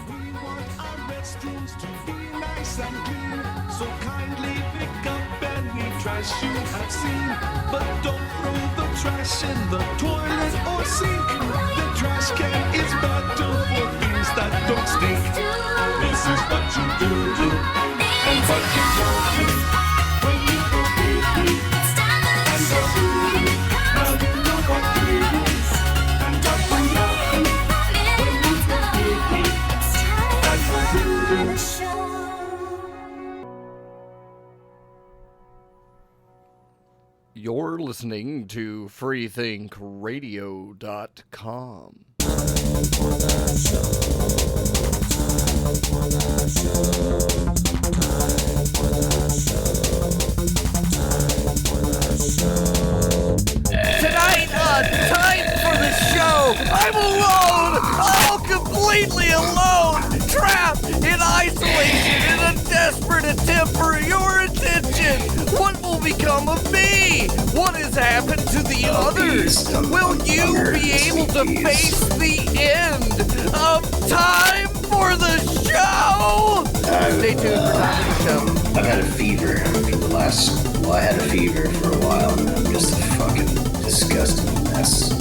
We want our restrooms to be nice and clean, so kindly pick up any trash you have seen. But don't throw the trash in the toilet or sink. The trash can is better for things that don't stink. This is what you do and what you don't do when you go pee-pee and go pee-pee. Now you know what it is and what we love when you go pee-pee and go pee-pee. You're listening to freethinkradio.com. Tonight, time for the show. I'm alone, all completely alone, trapped in isolation in a desperate attempt for your attention. What will become of me? What has happened to the others? Will you be able to face the end of time for the show? Stay tuned for time for the show. I've had a fever for the last... Well, I had a fever for a while, and I'm just a fucking disgusting mess.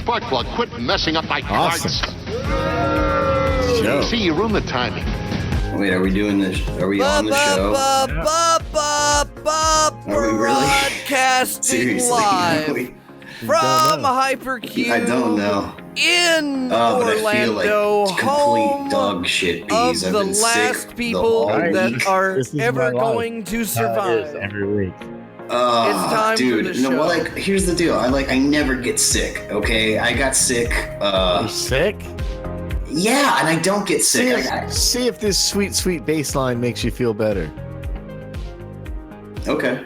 Sparkplug, quit messing up my cards. Show. See, you ruined the timing. Wait, are we doing this? Are we on the show? Are we really? Broadcasting Seriously? live from know. Hypercube. I don't know. In But I feel Orlando, like home complete dog shit of peas. I've the been last sick people the whole that week. are This is ever my life. going to How it is survive. every week. It's time dude, for the no, show. well, like, here's the deal. I never get sick, okay? I got sick, You sick? yeah, and I don't get sick. See if this sweet, sweet bass line makes you feel better. Okay.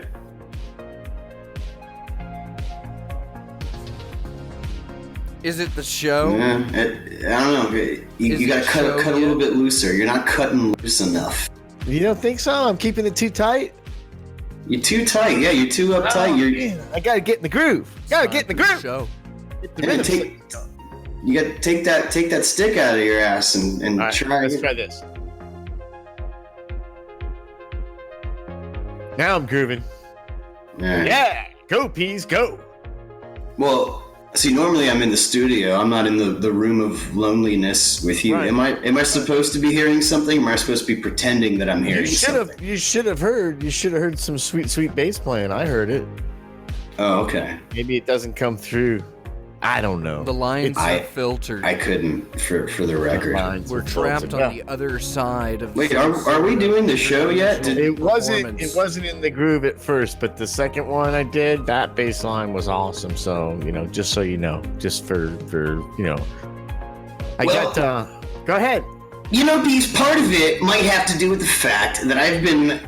Is it the show? Yeah, I don't know. You gotta it cut show a little yet? bit looser. You're not cutting loose enough. You don't think so? I'm keeping it too tight? You're too tight. Yeah, you're too uptight. Man, I gotta get in the groove. Gotta get in the groove. Show. Get the Yeah, rhythm. you gotta take that stick out of your ass and All right, try. let's try this. Now I'm grooving. Yeah. Yeah, go peas, go. Well, see, normally I'm in the studio. I'm not in the room of loneliness with you. Right. Am I supposed to be hearing something? Or am I supposed to be pretending that I'm hearing something? You should have heard some sweet, sweet bass playing. I heard it. Oh, okay. Maybe it doesn't come through. I don't know. The lines I- are filtered. I couldn't, for the record. We're trapped on the other side of. Wait, are we doing the show yet? It wasn't performance. in the groove at first, but the second one I did, that bass line was awesome. So, just so you know, just for I Well- got go ahead. Beast, part of it might have to do with the fact that I've been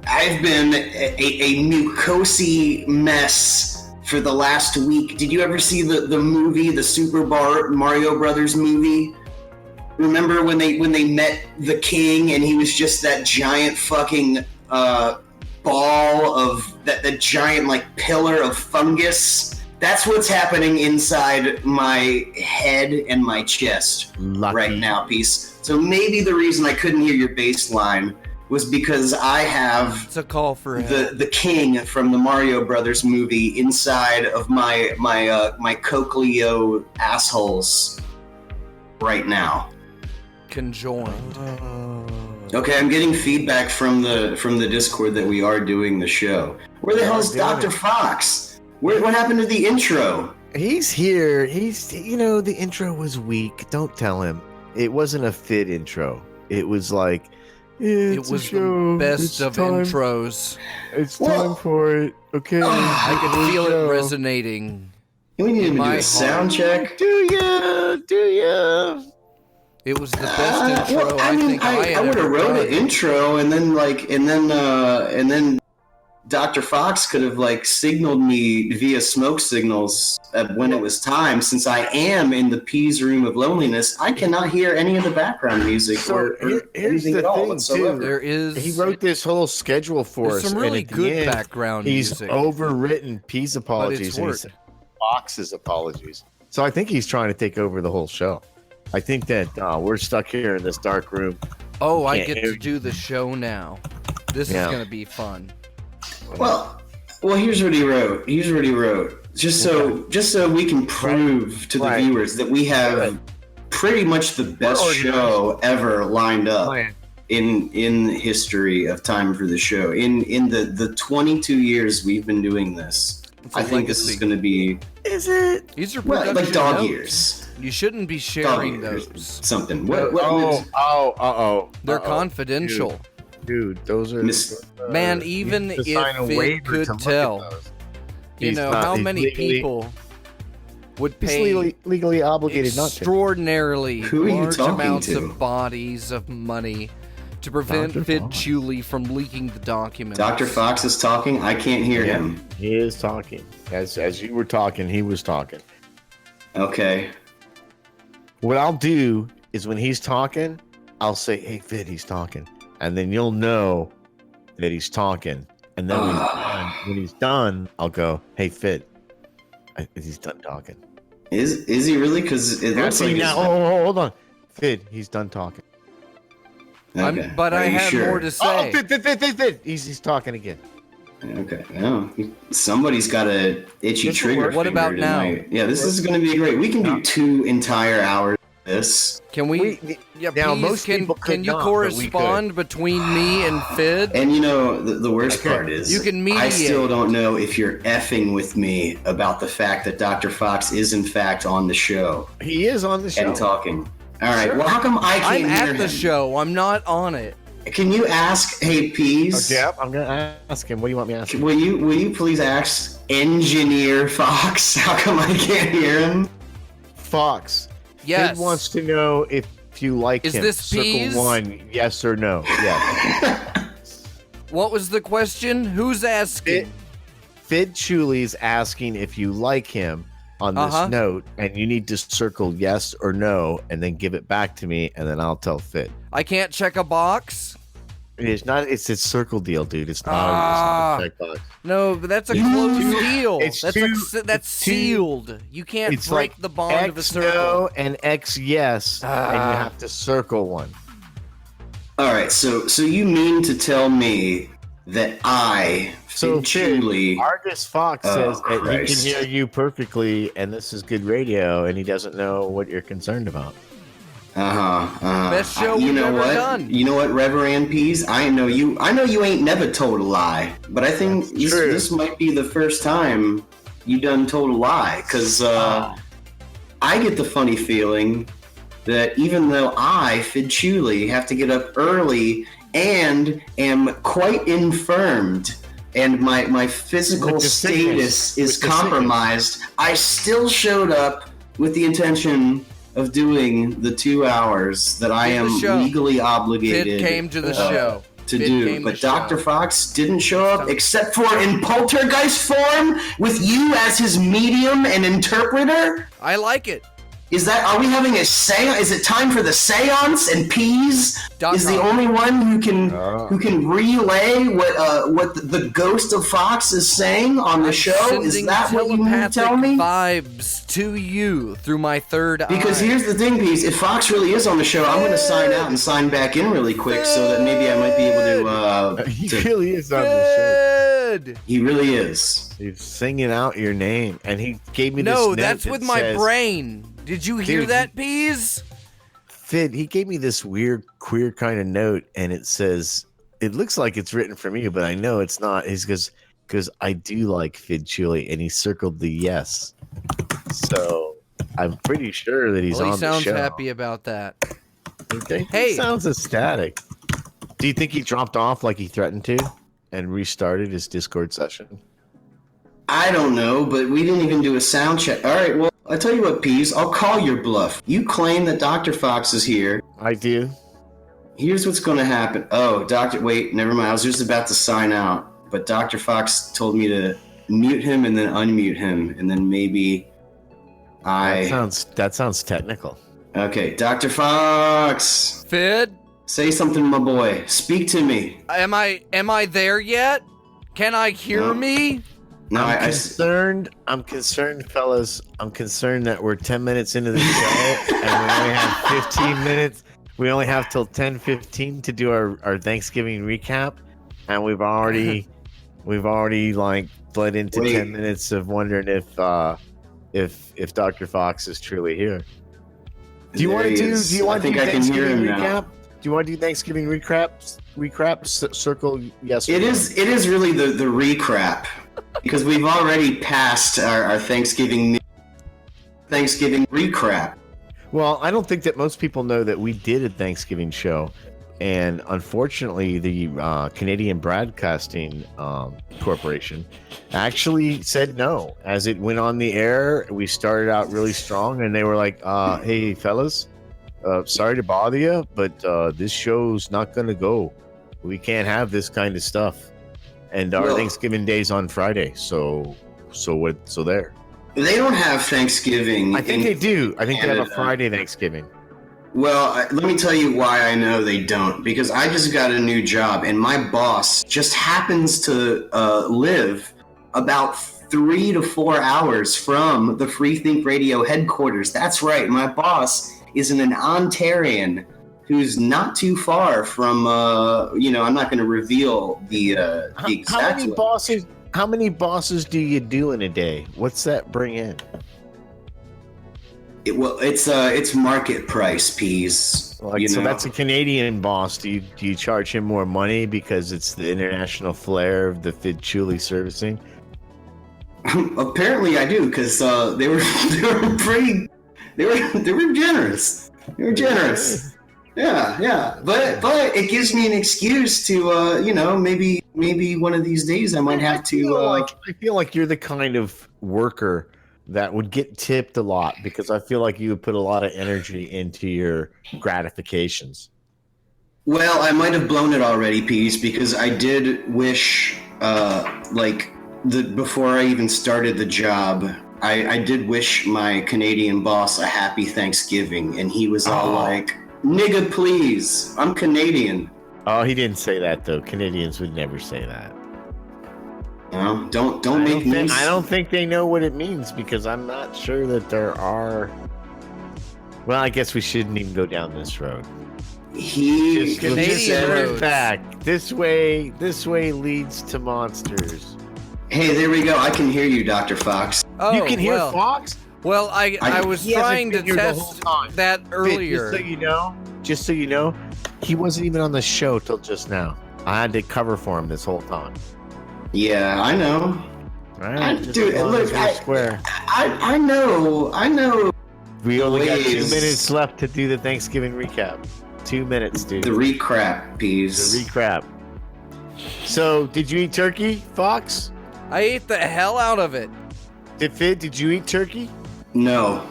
a mucosy mess for the last week. Did you ever see the movie, the Super Mario Brothers movie? Remember when they met the king and he was just that giant fucking ball of that giant pillar of fungus? That's what's happening inside my head and my chest Lucky. right now, Peace. So maybe the reason I couldn't hear your bass line was because I have It's a call for help. the king from the Mario Brothers movie inside of my cochleo assholes right now. Conjoined. Okay, I'm getting feedback from the Discord that we are doing the show. Where the hell is Dr. Fox? What happened to the intro? He's here. The intro was weak. Don't tell him. It wasn't a Fidd intro. It was like, It it's was a show. the best It's of time. intros. It's Well- time for it. Okay. I could feel Show. it resonating. We need to do My a sound check. Do ya? It was the best intro Well, I think I had would have ever wrote done. an intro and then Dr. Fox could have signaled me via smoke signals when it was time. Since I am in the Peas room of loneliness, I cannot hear any of the background music So or here's anything the at all thing, whatsoever. There is. He wrote this whole schedule for There's us. some and really at the good end, background He's music. overwritten Peas apologies. it's And he worked. said, Fox's apologies. So I think he's trying to take over the whole show. I think that we're stuck here in this dark room. Oh, I Can't get hear to do the show now. This is going to be fun. Well, here's what he wrote. Just so we can prove to the viewers that we have pretty much the best show ever lined up in history of Time for the Show. In the 22 years we've been doing this, I think this is going to be. Is it? These are like dog notes. years. You shouldn't be sharing those. Something. They're confidential. Dude, those are. Man, even if it could tell, you know, how many people would pay legally obligated not to. Extraordinarily large talking amounts to? of bodies of money to prevent Fidd Chewley from leaking the documents. Dr. Fox is talking. I can't hear him. He is talking. As you were talking, he was talking. Okay. What I'll do is when he's talking, I'll say, "Hey, Fidd, he's talking," and then you'll know that he's talking. And then when he's done, I'll go, "Hey, Fidd, he's done talking." Is he really? Because it looks like now. Hold on, Fidd, he's done talking. Okay. But I have more to say. Fidd, he's talking again. Okay. Well, somebody's got a itchy trigger. What about finger now? tonight. Yeah, this is going to be great. We can do 2 entire hours of this. Can we? Now, please, most people could can you not, correspond between me and Fidd? And you know, the worst part is, You can mediate. I still don't know if you're effing with me about the fact that Dr. Fox is in fact on the show He is on the show and talking. All right. Well, how come I can't I'm hear at him? the show. I'm not on it. Can you ask? Hey, Peas. Okay, I'm gonna ask him. What do you want me to ask him? Will you please ask Engineer Fox? How come I can't hear him? Fox. Yes. Fidd wants to know if you like Is him. this Circle Peas? 1, yes or no. Yes. What was the question? Who's asking? Fidd Chewley's asking if you like him on this note, and you need to circle yes or no, and then give it back to me, and then I'll tell Fidd. I can't check a box? It's not. It's a circle deal, dude. It's not a checkbox. No, but that's a closed deal. It's That's sealed. You can't It's break like the bond of a X circle. no and X yes, and you have to circle one. All right. So you mean to tell me that So Fidd Chewley, Argus Fox says that he can Christ. hear you perfectly, and this is good radio, and he doesn't know what you're concerned about. Best show we've ever done. You know what, Reverend Peas? I know you ain't never told a lie, but I think this might be the first time you done told a lie, because I get the funny feeling that even though I, Fidd Chewley, have to get up early and am quite infirmed, and my physical status is compromised, I still showed up with the intention of doing the 2 hours that I am legally obligated Fidd came to the show. to do. But Dr. Fox didn't show up except for in poltergeist form with you as his medium and interpreter. I like it. Are we having a seance? Is it time for the seance? And Peas is the only one who can relay what the ghost of Fox is saying on the show? Is that what you mean to tell me? Vibes to you through my third eye. Because here's the thing, Peas. If Fox really is on the show, I'm going to sign out and sign back in really quick so that maybe I might be able to. He really is on the show. He really is. He's singing out your name, and he gave me this No, note that's that with my says, brain. Did you hear that, Peas? Fidd, he gave me this weird queer kind of note, and it says, it looks like it's written from you, but I know it's not. He's because I do like Fidd Chewley, and he circled the yes. So I'm pretty sure that he's on the show. He sounds happy about that. Okay. Hey. He sounds ecstatic. Do you think he dropped off like he threatened to and restarted his Discord session? I don't know, but we didn't even do a sound check. All right, well, I tell you what, Peas, I'll call your bluff. You claim that Dr. Fox is here. I do. Here's what's going to happen. Oh, wait, never mind. I was just about to sign out, but Dr. Fox told me to mute him and then unmute him, and then maybe That sounds technical. Okay, Dr. Fox. Fidd? Say something, my boy. Speak to me. Am I there yet? Can I hear me? No, I'm concerned, fellas. I'm concerned that we're 10 minutes into the show and we only have 15 minutes. We only have till 10:15 to do our Thanksgiving recap, and we've already like bled into 10 minutes of wondering if Dr. Fox is truly here. Do you want to do Thanksgiving recap? Do you want to do Thanksgiving recap? Circle yes. It is really the recap because we've already passed our Thanksgiving recap. Well, I don't think that most people know that we did a Thanksgiving show, and unfortunately, the Canadian Broadcasting Corporation actually said no. As it went on the air, we started out really strong, and they were like, "Hey, fellas, sorry to bother you, but this show's not going to go. We can't have this kind of stuff." And our Thanksgiving Day's on Friday, so there. They don't have Thanksgiving. I think they do. I think they have a Friday Thanksgiving. Well, let me tell you why I know they don't. Because I just got a new job, and my boss just happens to live about 3 to 4 hours from the Free Think Radio headquarters. That's right. My boss is an Ontarian who's not too far from, I'm not going to reveal the exact... How many bosses do you do in a day? What's that bring in? It's market price, Peas. So that's a Canadian boss. Do you charge him more money because it's the international flair of the Fidd Chewley servicing? Apparently, I do because they were generous. They were generous. Yeah. But it gives me an excuse to maybe one of these days I might have to. I feel like you're the kind of worker that would get tipped a lot because I feel like you would put a lot of energy into your gratifications. Well, I might have blown it already, Peace, because I did wish, before I even started the job, I did wish my Canadian boss a happy Thanksgiving, and he was all like, "Nigga, please, I'm Canadian." Oh, he didn't say that though. Canadians would never say that. No, don't make me. I don't think they know what it means because I'm not sure that there are. Well, I guess we shouldn't even go down this road. Canadian roads. Back this way leads to monsters. Hey, there we go. I can hear you, Dr. Fox. Oh, you can hear Fox? Well, I was trying to test that earlier. Just so you know, he wasn't even on the show till just now. I had to cover for him this whole time. Yeah, I know. Dude, look, I know. We only got 2 minutes left to do the Thanksgiving recap. 2 minutes, dude. The recap, Peas. The recap. So, did you eat turkey, Fox? I ate the hell out of it. Did you eat turkey? No.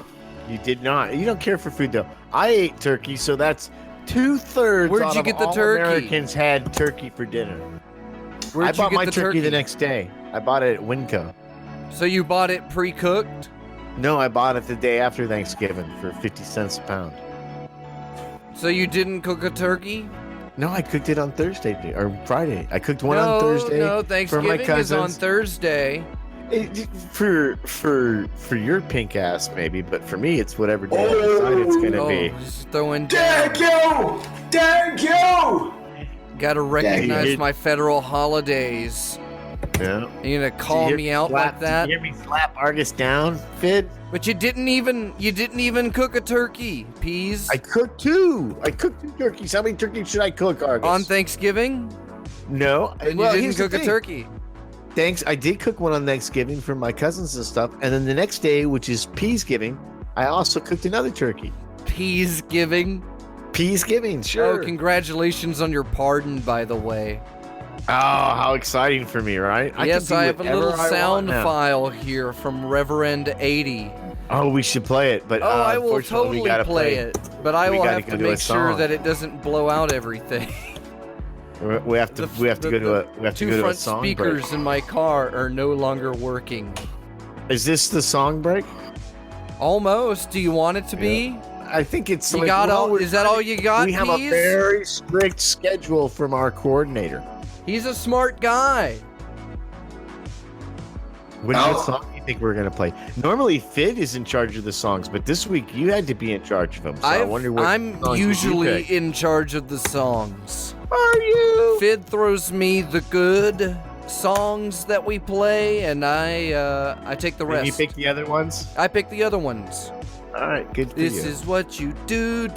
You did not. You don't care for food, though. I ate turkey, so that's 2/3 Where'd you get the turkey? Americans had turkey for dinner. Where'd I bought you get my the turkey the next day. I bought it at Winco. So you bought it pre-cooked? No, I bought it the day after Thanksgiving for 50 cents a pound. So you didn't cook a turkey? No, I cooked it on Thursday or Friday. I cooked one on Thursday. No, for Thanksgiving my cousins. is on Thursday. For your pink ass maybe, but for me it's whatever day I decide it's gonna be. Just throwing Thank you! Gotta recognize my federal holidays. Yeah. You gonna call me out like that? Did you hear me slap Argus down, Fidd? But you didn't even cook a turkey, Peas. I cooked two. I cooked 2 turkeys. How many turkeys should I cook, Argus? On Thanksgiving? No. And you didn't cook a turkey. I did cook one on Thanksgiving for my cousins and stuff, and then the next day, which is Peasgiving, I also cooked another turkey. Peasgiving? Peasgiving, sure. Oh, congratulations on your pardon, by the way. Oh, how exciting for me, right? Yes, I have a little sound file here from Reverend 80. Oh, we should play it, but I will totally play it. But I will have to make sure that it doesn't blow out everything. We have to go to a two front speakers in my car are no longer working. Is this the song break? Almost. Do you want it to be? I think it's. You got all? Is that all you got? We have a very strict schedule from our coordinator. He's a smart guy. What song do you think we're gonna play? Normally, Fidd is in charge of the songs, but this week you had to be in charge of them. So I wonder what. I'm songs you usually pick. in charge of the songs. Are you? Fidd throws me the good songs that we play, and I take the rest. And you pick the other ones. I pick the other ones. All right, good for This you. is what you do,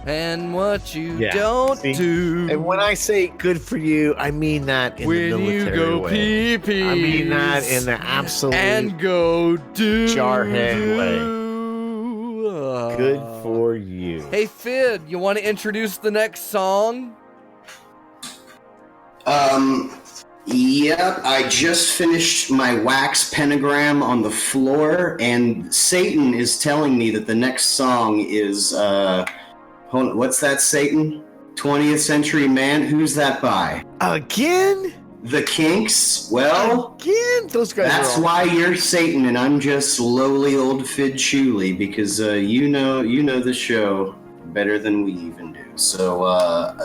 and what you Yeah, don't see? do. And when I say good for you, I mean that in the when you military go way. pee-pee. I mean that in the absolute and go do. jarhead way. way. Good for you. Hey, Fidd, you want to introduce the next song? Yep, I just finished my wax pentagram on the floor, and Satan is telling me that the next song is, hold on, what's that, Satan? 20th Century Man? Who's that by? Again? The Kinks? Well, Again? Those guys that's are all... why you're Satan and I'm just lowly old Fidd Chewley, because you know the show better than we even do. So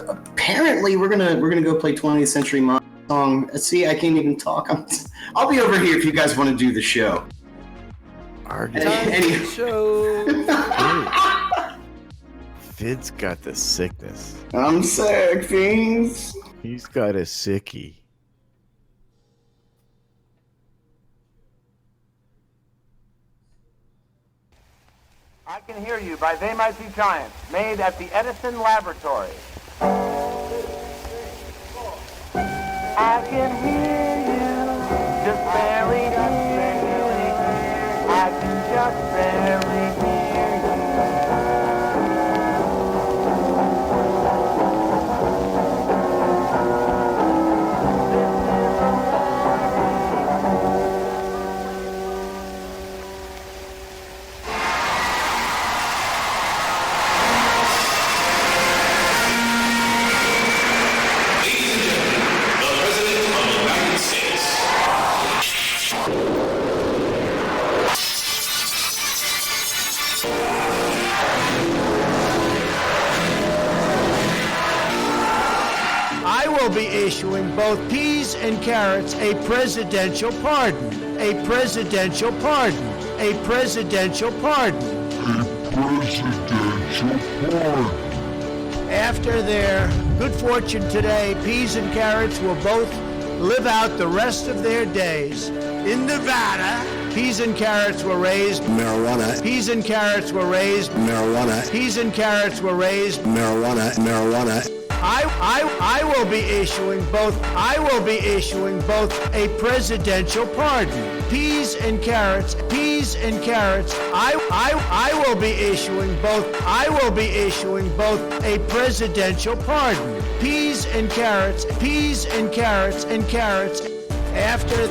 apparently we're gonna go play 20th Century Man song. See, I can't even talk. I'll be over here if you guys want to do the show. Any- Show. Fidd's got the sickness. I'm sick, fiends. He's got a sickie. I Can Hear You by They Might Be Giants, made at the Edison Laboratory. I can hear you, just barely hear you. I can just barely hear I will be issuing both peas and carrots a presidential pardon. A presidential pardon. A presidential pardon. After their good fortune today, peas and carrots will both live out the rest of their days. In Nevada, peas and carrots were raised marijuana. Peas and carrots were raised marijuana. Peas and carrots were raised marijuana. I will be issuing both a presidential pardon. Peas and carrots. I will be issuing both a presidential pardon. Peas and carrots. After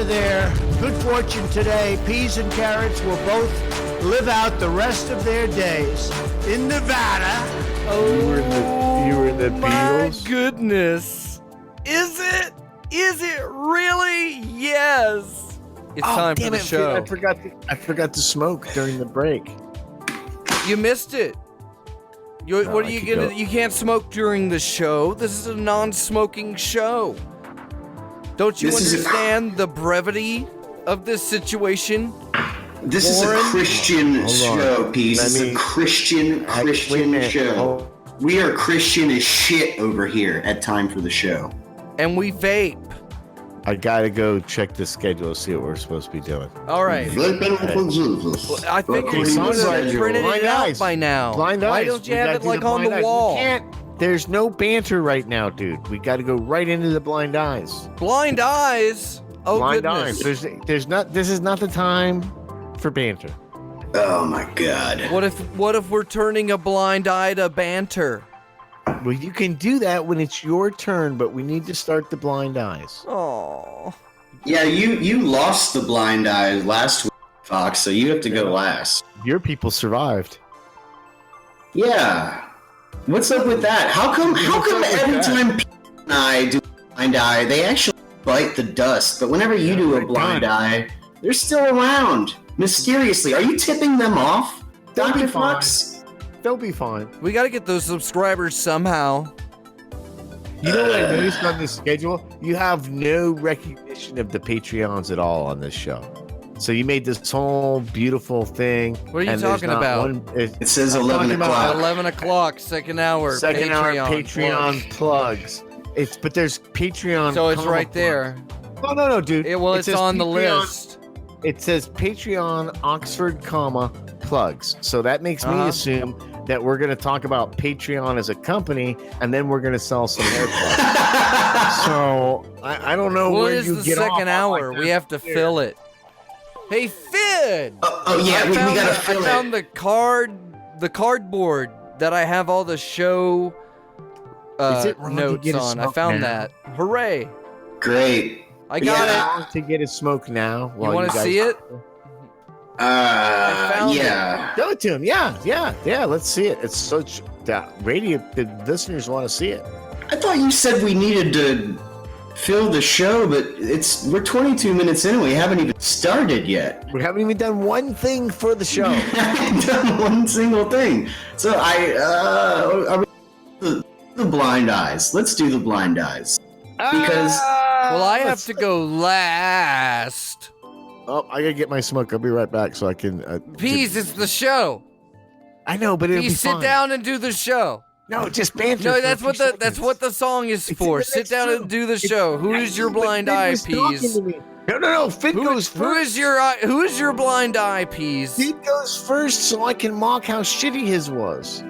their good fortune today, peas and carrots will both live out the rest of their days. In Nevada, You were in the My Beatles? goodness. Is it? Is it really? Yes. It's time for damn the it, show. Fid, I forgot to smoke during the break. You missed it. No, What are I you could gonna? go. You can't smoke during the show. This is a non-smoking show. Don't you This is a- understand the brevity of this situation? This is a Warren? Christian Hold on. show, Peace. Let This is me- a Christian wait a minute. show. Oh. We are Christian as shit over here at Time for the Show. And we vape. I gotta go check the schedule, see what we're supposed to be doing. All right. I I figured you Sounds would like have printed blind it out eyes. by now. Blind Why eyes. don't you We have gotta it do like on blind the eyes. wall? We can't. There's no banter right now, dude. We gotta go right into the blind eyes. Blind eyes. Oh blind goodness. eyes. There's not. This is not the time for banter. Oh my god. What if we're turning a blind eye to banter? Well, you can do that when it's your turn, but we need to start the blind eyes. Oh. Yeah, you lost the blind eye last week, Fox, so you have to go last. Your people survived. Yeah. What's up with that? How come every time Pete and I do a blind eye, they actually bite the dust, but whenever you do a blind eye, they're still around. Mysteriously. Are you tipping them off, They'll be Dr. fine. Fox? They'll be fine. We got to get those subscribers somehow. You know what I noticed on this schedule? You have no recognition of the Patreons at all on this show. So you made this whole beautiful thing. What are you talking about? It says 11 o'clock. 11 o'clock, second hour. Second hour Patreon plugs. But there's Patreon. So it's right there. No, dude. It's on the list. It says Patreon Oxford, plugs. So that makes me assume that we're going to talk about Patreon as a company, and then we're going to sell some AirPods. So I don't know where you get off. Well, it's the second hour. We have to fill it. Hey, Fidd! We gotta fill it. I found the cardboard that I have all the show notes on. I found that. Hooray! Great. I got it. To get a smoke now. You want to see it? Yeah. Show it to him. Yeah. Let's see it. It's such that radio. The listeners want to see it. I thought you said we needed to fill the show, but we're 22 minutes in and we haven't even started yet. We haven't even done one thing for the show. We haven't done one single thing. So the blind eyes. Let's do the blind eyes. Because well, I have to go last. Oh, I gotta get my smoke. I'll be right back so I can. Peas, it's the show. I know, but it'll be sit fine. down and do the show. No, just banter. No, that's what the song is for. Sit down and do the show. Who is your blind eye, Peas? No. Fidd goes first. Who is your blind eye, Peas? Fidd goes first, so I can mock how shitty his was.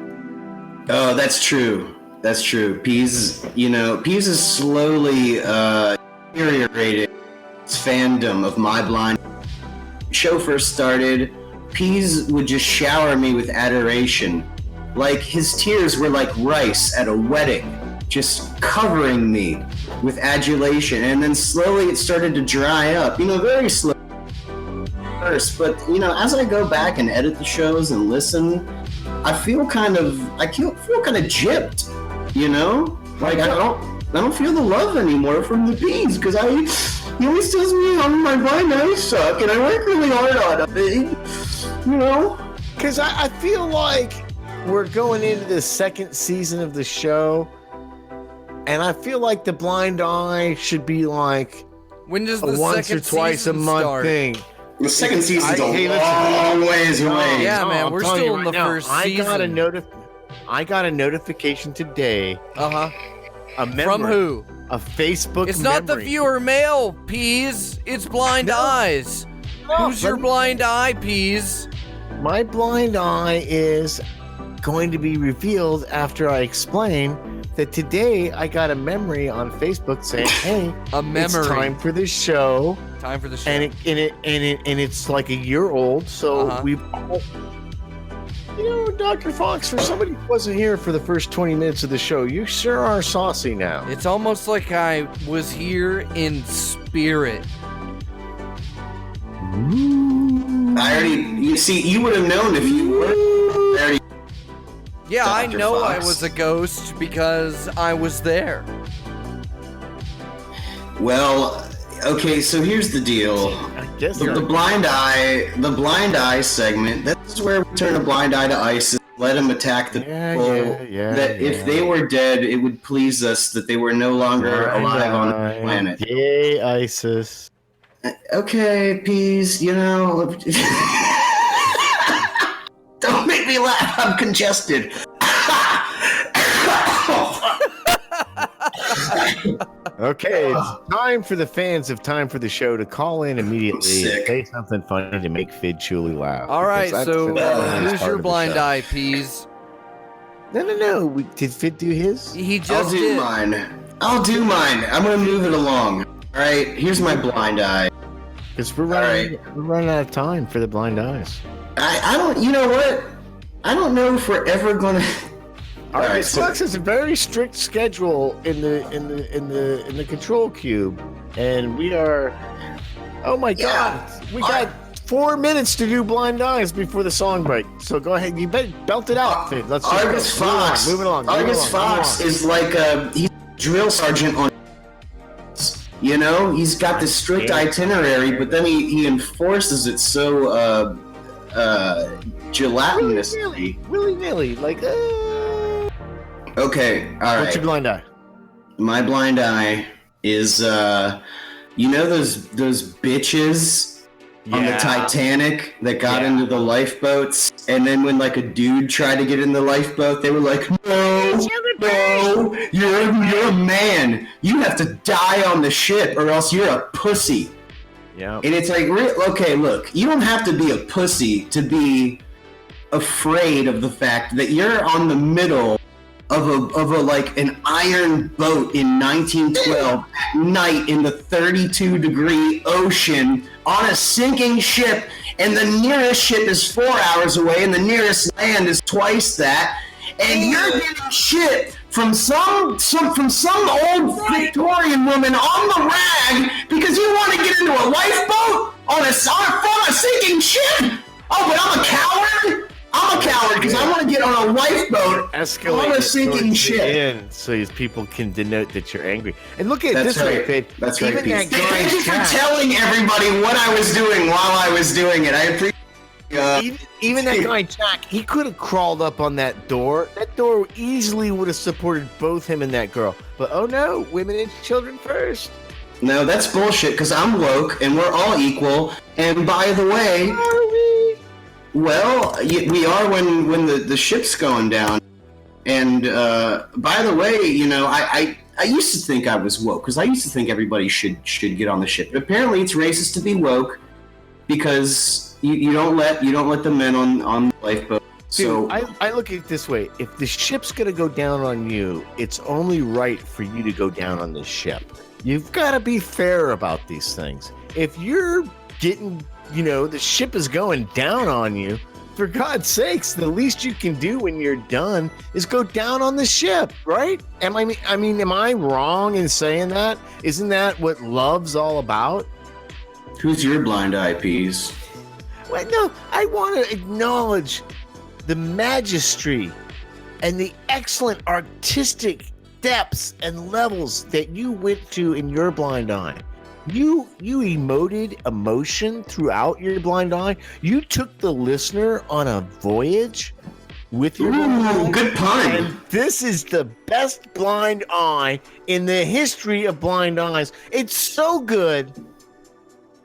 Oh, that's true. That's true. Peas is slowly deteriorated his fandom of my blind. Show first started, Peas would just shower me with adoration. Like his tears were like rice at a wedding, just covering me with adulation. And then slowly it started to dry up, very slow first. But, as I go back and edit the shows and listen, I feel kind of gypped, Like I don't feel the love anymore from the Peas because he always tells me how my blind eyes suck and I work really hard on it, Because I feel like we're going into the second season of the show, and I feel like the blind eye should be like when does a the once or twice a month start? thing. The second season's a long ways away. Yeah, man, we're still in the first season. I got a notification today. A memory. From who? A Facebook It's not the viewer mail, Peas. It's blind eyes. Who's your blind eye, Peas? My blind eye is going to be revealed after I explain that today I got a memory on Facebook saying, "Hey, it's time for the show." Time for the show. And it's like a year old, so we've. Dr. Fox, for somebody who wasn't here for the first 20 minutes of the show, you sure are saucy now. It's almost like I was here in spirit. You would have known if you were there. Yeah, Dr. I know Fox. I was a ghost because I was there. Well, okay, so here's the deal. I guess The blind eye segment, that's where we turn a blind eye to ISIS, let them attack the people. If they were dead, it would please us that they were no longer alive on the planet. Yay, ISIS. Okay, Peas, don't make me laugh, I'm congested. Okay, it's time for the fans of Time for the Show to call in immediately and say something funny to make Fidd Chewley laugh. All right, so who's your blind eye, Peas? No. Did Fidd do his? He just did. I'll do mine. I'm going to move it along. All right, here's my blind eye. Because we're running out of time for the blind eyes. I don't, you know what? I don't know if we're ever going to... All right, Fox has a very strict schedule in the control cube, and we are. Oh my God! We got 4 minutes to do blind eyes before the song break. So go ahead, you belt it out, Fidd. Let's Argus Fox. Moving along. Argus Fox is like he's a drill sergeant on. He's got this strict itinerary, but then he enforces it so gelatinously. Willy-nilly, like. Okay, all right. What's your blind eye? My blind eye is, you know those bitches on the Titanic that got into the lifeboats, and then when like a dude tried to get in the lifeboat, they were like, no, you're a man. You have to die on the ship, or else you're a pussy. Yeah. And it's like, okay, look, you don't have to be a pussy to be afraid of the fact that you're on the middle of a like an iron boat in 1912 at night in the 32-degree ocean on a sinking ship, and the nearest ship is 4 hours away, and the nearest land is twice that, and you're getting shit from some old Victorian woman on the rag because you want to get into a lifeboat on a sinking ship. Oh, but I'm a coward. I'm a coward because I want to get on a lifeboat on a sinking ship. So these people can denote that you're angry. And look at it this way, Fidd. That's right, Pete. Thank you for telling everybody what I was doing while I was doing it. I appreciate even that guy Jack, he could have crawled up on that door. That door easily would have supported both him and that girl. But oh no, women and children first. No, that's bullshit because I'm woke and we're all equal. And by the way... Well, we are when the ship's going down. And by the way, you know, I used to think I was woke because I used to think everybody should get on the ship. But apparently, it's racist to be woke because you don't let the men on the lifeboat. So dude, I look at it this way: if the ship's gonna go down on you, it's only right for you to go down on the ship. You've got to be fair about these things. If you're getting the ship is going down on you, for God's sakes, the least you can do when you're done is go down on the ship, right? Am I wrong in saying that? Isn't that what love's all about? Who's your blind eye, Peas? Well, no, I want to acknowledge the majesty and the excellent artistic depths and levels that you went to in your blind eye. You emoted emotion throughout your blind eye. You took the listener on a voyage with your blind eye. Good pun. And this is the best blind eye in the history of blind eyes. It's so good.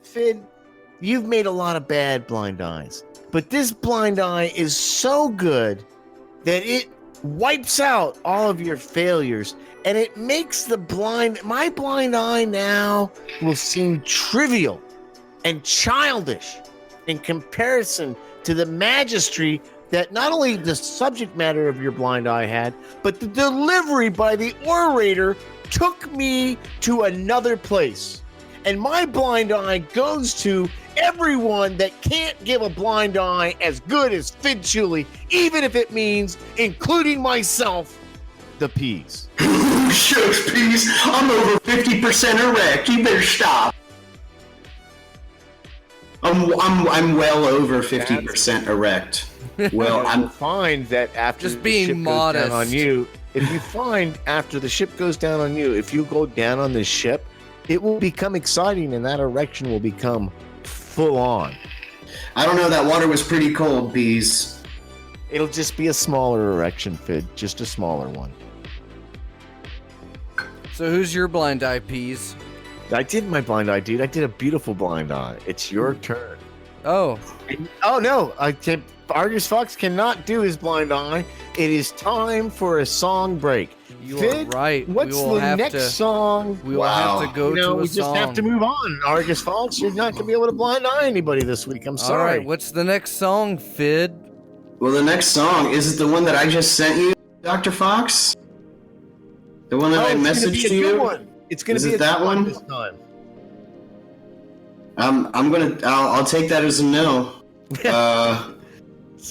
Fidd, you've made a lot of bad blind eyes, but this blind eye is so good that it wipes out all of your failures, and it makes my blind eye now will seem trivial and childish in comparison to the majesty that not only the subject matter of your blind eye had, but the delivery by the orator took me to another place. And my blind eye goes to everyone that can't give a blind eye as good as Fidd Chewley, even if it means including myself, the Peas. Shucks, Peas. I'm over 50% erect. You better stop. I'm well over 50% erect. Well, I'm find that after just the being ship modest goes down on you, if you find after the ship goes down on you, if you go down on this ship, it will become exciting, and that erection will become full on. I don't know. That water was pretty cold, Peas. It'll just be a smaller erection, Fidd, just a smaller one. So who's your blind eye, Peas? I did my blind eye, dude. I did a beautiful blind eye. It's your turn. Oh. Oh, no. Argus Fox cannot do his blind eye. It is time for a song break. You Fidd, are right. What's the next song? We will have to go to a song. We just have to move on. Argus Fox, you're not going to be able to blind eye anybody this week. I'm sorry. All right, what's the next song, Fidd? Well, the next song, is it the one that I just sent you, Dr. Fox? The one that I messaged to you? It's going to be that one this time. I'll take that as a no.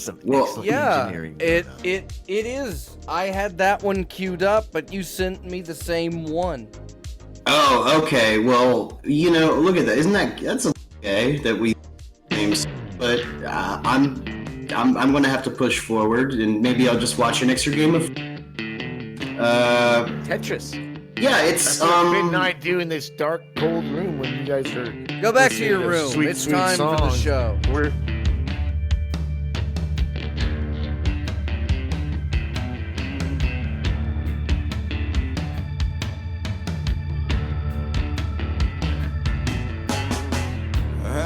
Engineering. It is. I had that one queued up, but you sent me the same one. Oh, okay. Well, look at that. That's okay that we names, but I'm going to have to push forward, and maybe I'll just watch an extra game of Tetris. Yeah, it's Fidd and I do in this dark, cold room when you guys are. Go back to your room. Sweet, it's sweet time songs. for the show.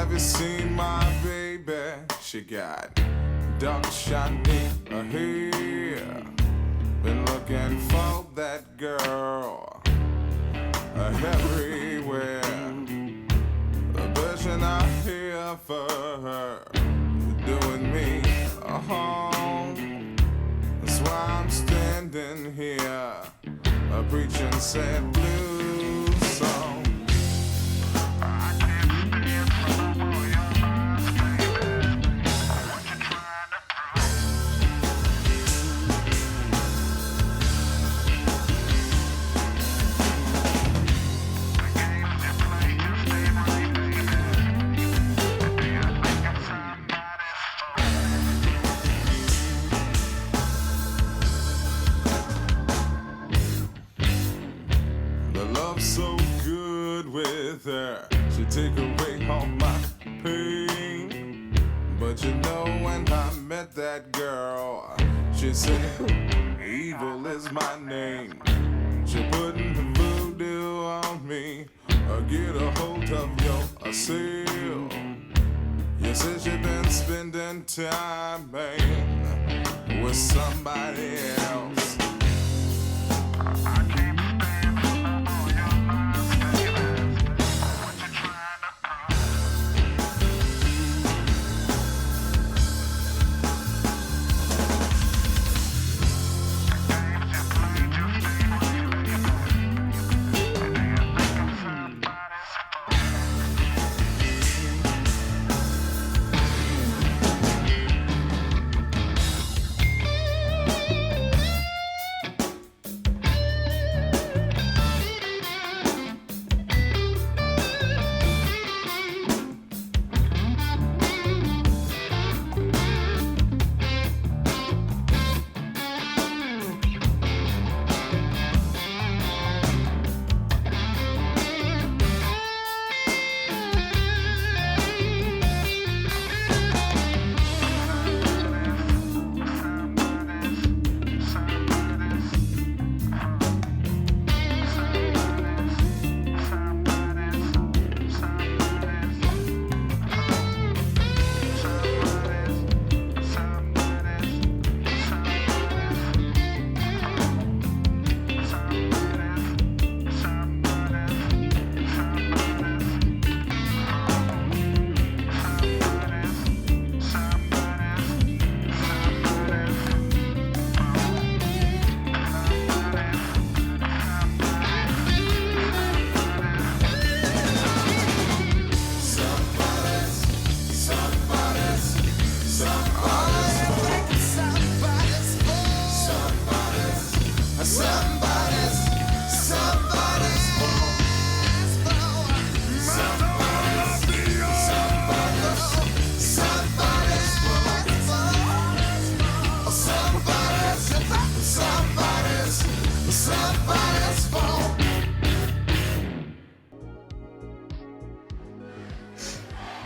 Have you seen my baby? She got dark shiny hair. Been looking for that girl everywhere. The version I hear for her doing me that's why I'm standing here preaching sad blues song. So good with her, she take away all my pain. But you know when I met that girl, she said evil is my name. She putting the voodoo on me, get a hold of your seal. You said she been spending time, man, with somebody else.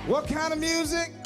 What kind of music?